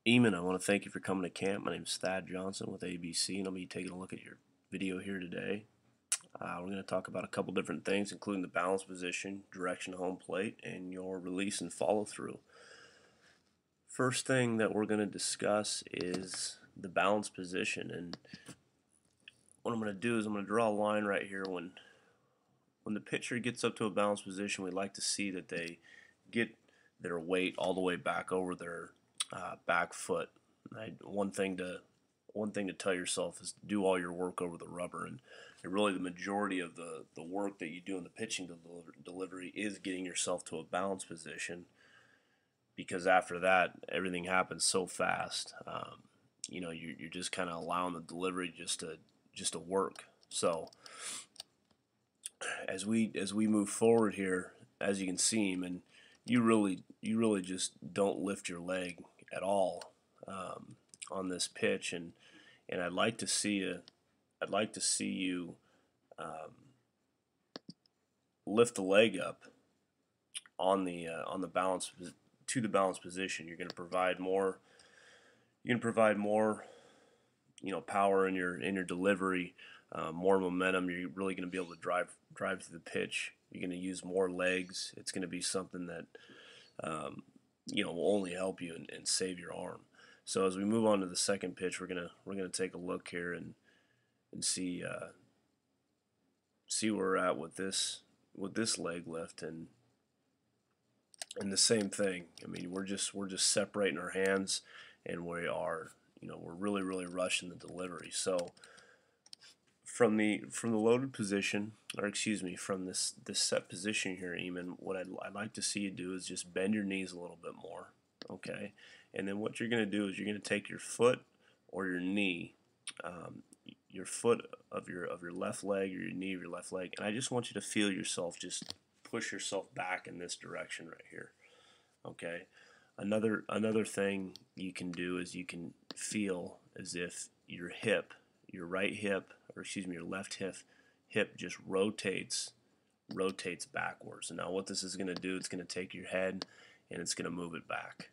Eamon, I want to thank you for coming to camp. My name is Thad Johnson with ABC, and I'll be taking a look at your video here today. We're going to talk about a couple different things, including the balance position, direction to home plate, and your release and follow through. First thing that we're going to discuss is the balance position, and what I'm going to do is I'm going to draw a line right here. When the pitcher gets up to a balance position, we like to see that they get their weight all the way back over their back foot. One thing to tell yourself is do all your work over the rubber, and really the majority of the work that you do in the pitching delivery is getting yourself to a balance position, because after that everything happens so fast. You're just kind of allowing the delivery just to work. So as we move forward here, as you can see, and you really just don't lift your leg at all on this pitch, and I'd like to see you lift the leg up on the balance to the balance position. You're going to provide more. Power in your delivery, more momentum. You're really going to be able to drive to the pitch. You're going to use more legs. It's going to be something that will only help you and save your arm. So as we move on to the second pitch, we're gonna take a look here and see where we're at with this leg lift, and the same thing. I mean, we're just separating our hands, and we're really rushing the delivery. So from the loaded position, or excuse me, from this set position here, Eamon, what I'd like to see you do is just bend your knees a little bit more, okay? And then what you're going to do is you're going to take your foot or your knee, your foot of your left leg, or your knee of your left leg, and I just want you to feel yourself just push yourself back in this direction right here, okay? Another thing you can do is you can feel as if your right hip, or excuse me, your left hip just rotates backwards. And now what this is going to do, it's going to take your head and it's going to move it back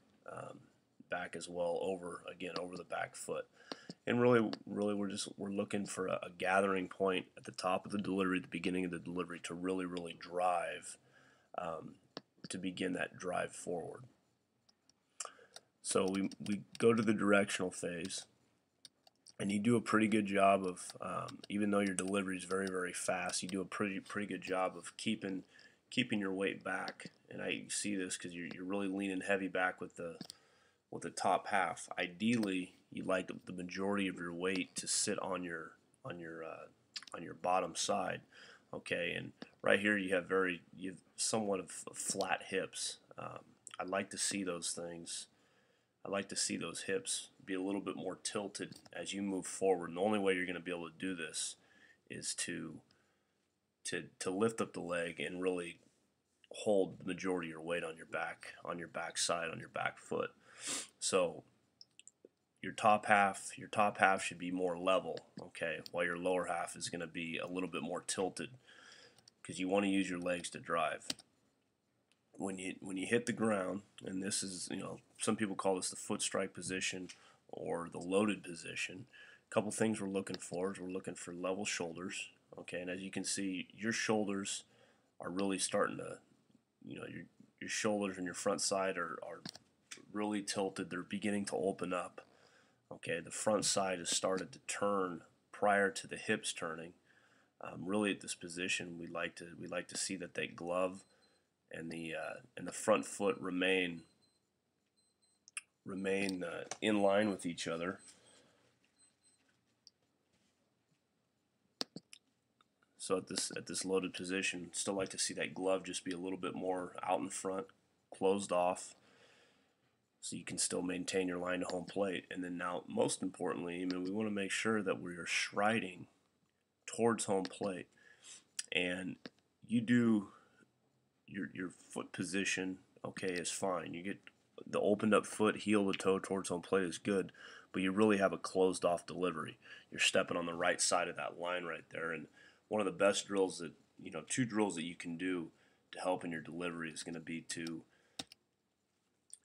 as well, over the back foot. And really we're looking for a gathering point at the top of the delivery, at the beginning of the delivery, to really drive, to begin that drive forward. So we go to the directional phase, and you do a pretty good job of, even though your delivery is very fast, you do a pretty good job of keeping your weight back. And I see this because you're really leaning heavy back with the top half. Ideally, you like the majority of your weight to sit on your bottom side, okay? And right here you have somewhat of flat hips. I'd like to see those things. I like to see those hips be a little bit more tilted as you move forward. And the only way you're going to be able to do this is to lift up the leg and really hold the majority of your weight on your back side, on your back foot. So your top half should be more level, okay, while your lower half is going to be a little bit more tilted, because you want to use your legs to drive. When you hit the ground, and this is, some people call this the foot strike position or the loaded position. A couple things we're looking for is we're looking for level shoulders, okay? And as you can see, your shoulders are really starting to, your shoulders and your front side are really tilted. They're beginning to open up, okay? The front side has started to turn prior to the hips turning. Really, at this position, we like to see that they glove, and the front foot remain in line with each other. So at this loaded position, still like to see that glove just be a little bit more out in front, closed off, so you can still maintain your line to home plate. And then now, most importantly, we want to make sure that we are striding towards home plate, and you do your foot position, okay, is fine. You get the opened up foot, heel to toe towards home plate is good, but you really have a closed off delivery. You're stepping on the right side of that line right there. And one of the best drills that, two drills that you can do to help in your delivery is going to be to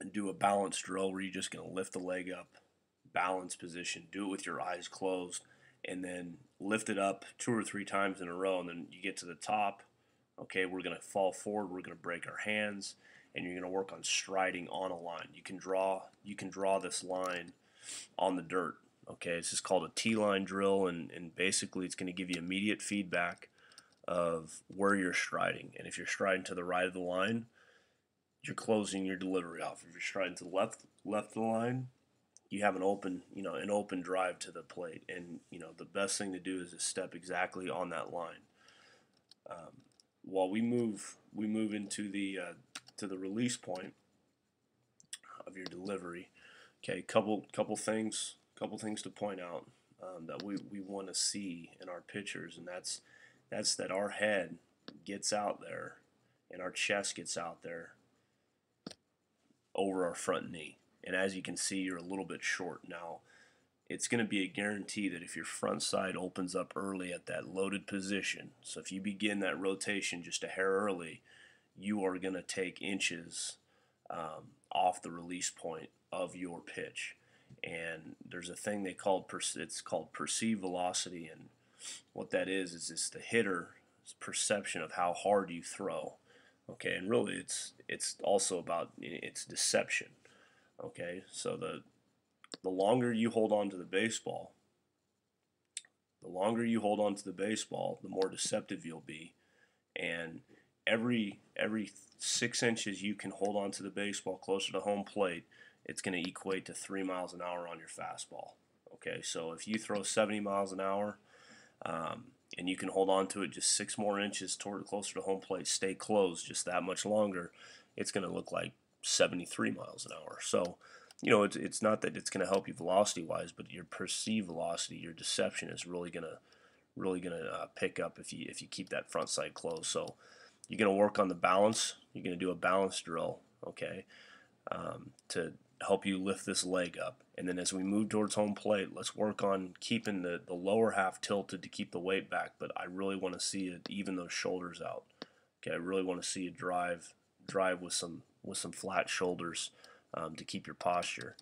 and do a balance drill where you're just going to lift the leg up, balance position, do it with your eyes closed, and then lift it up 2 or 3 times in a row, and then you get to the top. Okay, we're going to fall forward, we're going to break our hands, and you're going to work on striding on a line. You can draw this line on the dirt. Okay, this is called a T-line drill, and basically it's going to give you immediate feedback of where you're striding. And if you're striding to the right of the line, you're closing your delivery off. If you're striding to the left of the line, you have an open drive to the plate. And the best thing to do is to step exactly on that line. While we move into the release point of your delivery. Okay, couple things to point out that we want to see in our pitchers, and that's that our head gets out there and our chest gets out there over our front knee. And as you can see, you're a little bit short. Now, it's going to be a guarantee that if your front side opens up early at that loaded position, so if you begin that rotation just a hair early, you are going to take inches off the release point of your pitch. And there's a thing it's called perceived velocity, and what that is it's the hitter's perception of how hard you throw. Okay, and really it's also about its deception. Okay, so the longer you hold on to the baseball, the more deceptive you'll be. And every 6 inches you can hold on to the baseball closer to home plate, it's going to equate to 3 miles an hour on your fastball. Okay, so if you throw 70 miles an hour and you can hold on to it just 6 more inches closer to home plate, stay closed just that much longer, it's going to look like 73 miles an hour. So, it's not that it's going to help you velocity wise, but your perceived velocity, your deception is really going to pick up if you keep that front side closed. So you're going to work on the balance. You're going to do a balance drill, okay, to help you lift this leg up. And then as we move towards home plate, let's work on keeping the lower half tilted to keep the weight back. But I really want to see it even those shoulders out. Okay, I really want to see you drive with some flat shoulders to keep your posture.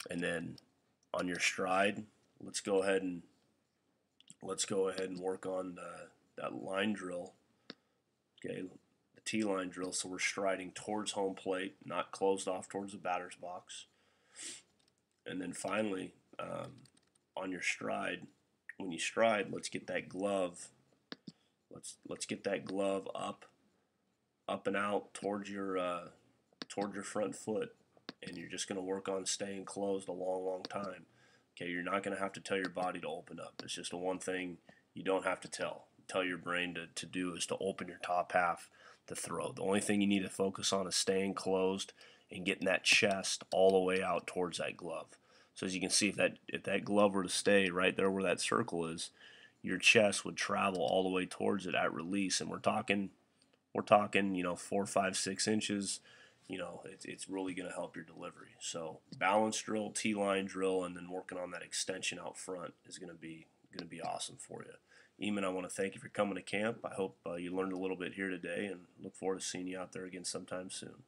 And then on your stride, let's go ahead and work on that line drill. Okay, the T-line drill. So we're striding towards home plate, not closed off towards the batter's box. And then finally, on your stride, when you stride, let's get that glove. Let's get that glove up and out towards your front foot, and you're just going to work on staying closed a long time. Okay, you're not going to have to tell your body to open up. It's just the one thing you don't have to tell your brain to do is to open your top half to throw. The only thing you need to focus on is staying closed and getting that chest all the way out towards that glove. So as you can see, if that glove were to stay right there where that circle is, your chest would travel all the way towards it at release, and we're talking 4, 5, 6 inches. It's really going to help your delivery. So balance drill, T-line drill, and then working on that extension out front is going to be awesome for you. Eamon, I want to thank you for coming to camp. I hope you learned a little bit here today, and look forward to seeing you out there again sometime soon.